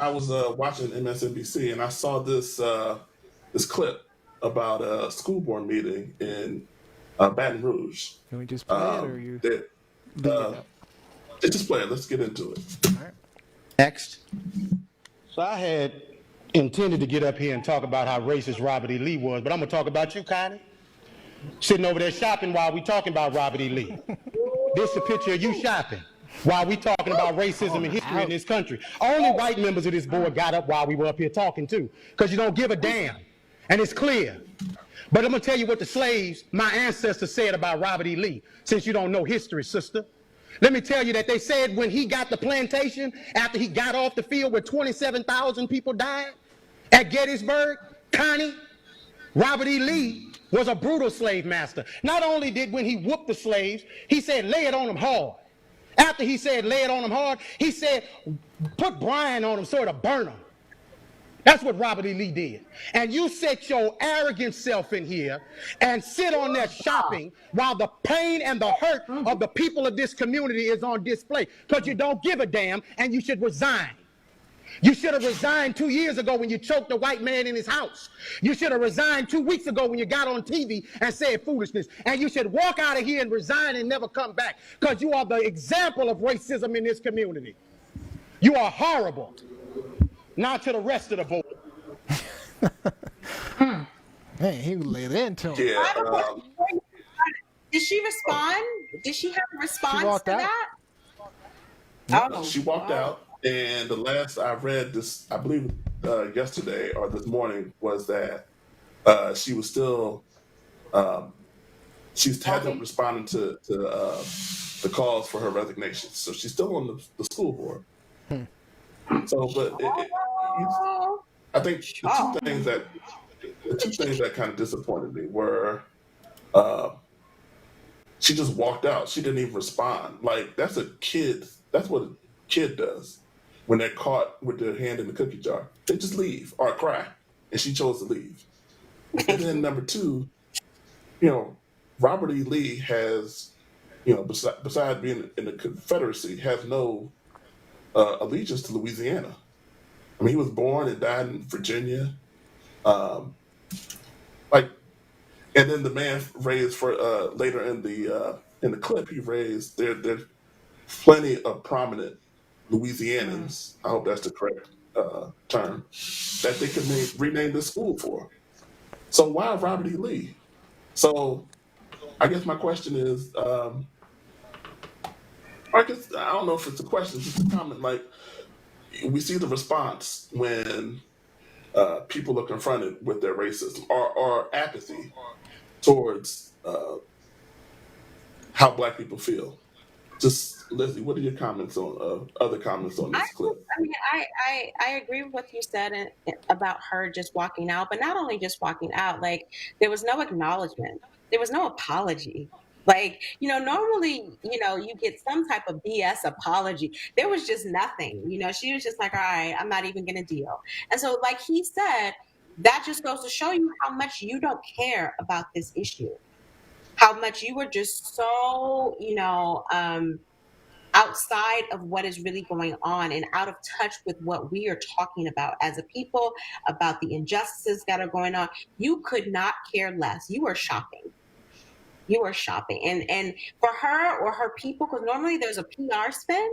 I was watching MSNBC and I saw this clip about a school board meeting in Baton Rouge. Can we just play it or you That leave it uh, up? just play it. Let's get into it. All right. Next. So I had intended to get up here and talk about how racist Robert E. Lee was, but I'm gonna talk about you, Connie. Sitting over there shopping while we talking about Robert E. Lee. This is a picture of you shopping while we talking about racism and history in this country. Only white members of this board got up while we were up here talking too, because you don't give a damn. And it's clear. But I'm gonna tell you what the slaves, my ancestors, said about Robert E. Lee, since you don't know history, sister. Let me tell you that they said when he got the plantation, after he got off the field where 27,000 people died at Gettysburg, Connie, Robert E. Lee was a brutal slave master. Not only did when he whooped the slaves, he said, lay it on them hard. After he said, lay it on them hard, he said, put brine on them so it'll burn them. That's what Robert E. Lee did. And you set your arrogant self in here and sit on there shopping while the pain and the hurt of the people of this community is on display. Because you don't give a damn and you should resign. You should have resigned 2 years ago when you choked a white man in his house. You should have resigned 2 weeks ago when you got on TV and said foolishness. And you should walk out of here and resign and never come back because you are the example of racism in this community. You are horrible. Now to the rest of the board. Hey, he laid into him. Yeah, I have a question. Did she respond? Did she have a response walked to out. that? no, Oh, she walked oh. out, and the last I read this, I believe yesterday or this morning, was that she was still she hadn't responded to the calls for her resignation, so she's still on the school board. So, but Oh, I think oh. the two things that kind of disappointed me were uh, she just walked out. She didn't even respond. Like that's a kid. That's what a kid does when they're caught with their hand in the cookie jar. They just leave or cry, and she chose to leave. And then number two, you know, Robert E. Lee has, besides being in the Confederacy, has no allegiance to Louisiana. I mean, he was born and died in Virginia. Um, like, and then the man raised for later in the clip, he raised there's plenty of prominent Louisianans. I hope that's the correct term that they could rename the school for. So why Robert E. Lee? So I guess my question is, I guess I don't know if it's a question, just a comment. Like we see the response when people are confronted with their racism or apathy towards how Black people feel. Just Leslie, what are your comments on other comments on I, this clip? I mean, I agree with what you said about her just walking out, but not only just walking out, like there was no acknowledgement, there was no apology. Like, normally, you get some type of BS apology. There was just nothing. She was just like, all right, I'm not even going to deal. And so, like he said, that just goes to show you how much you don't care about this issue, how much you were just so, outside of what is really going on and out of touch with what we are talking about as a people, about the injustices that are going on. You could not care less. You are shopping. You are shopping. And for her or her people, because normally there's a PR spin,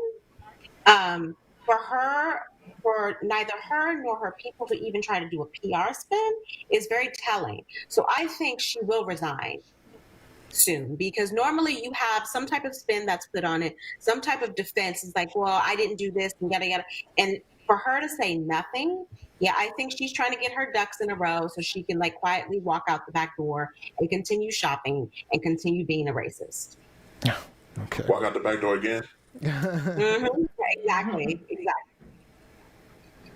for her, for neither her nor her people to even try to do a PR spin is very telling. So I think she will resign soon, because normally you have some type of spin that's put on it, some type of defense is like, well, I didn't do this and yada yada. And for her to say nothing, yeah, I think she's trying to get her ducks in a row so she can like quietly walk out the back door and continue shopping and continue being a racist. Okay. Walk out the back door again. Exactly.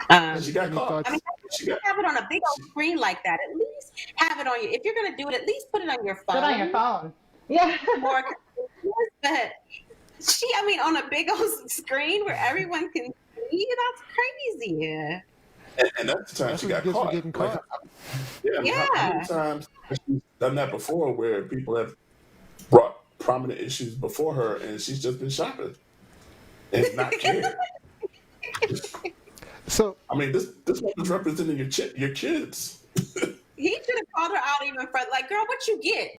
And she got Any caught. I mean, thoughts? She you got have it on a big old she, screen like that. At least have it on you. If you're gonna do it, at least put it on your Put on your phone. phone. Yeah. More, but I mean, on a big old screen where everyone can see, that's crazy. and that's the time That's she what you got get for caught. getting Like, caught. yeah, I mean, how many Yeah. times has she done that before where people have brought prominent issues before her and she's just been shopping and not cared? So I mean, this woman's representing your kids. He should have called her out even further. Like, girl, what you get?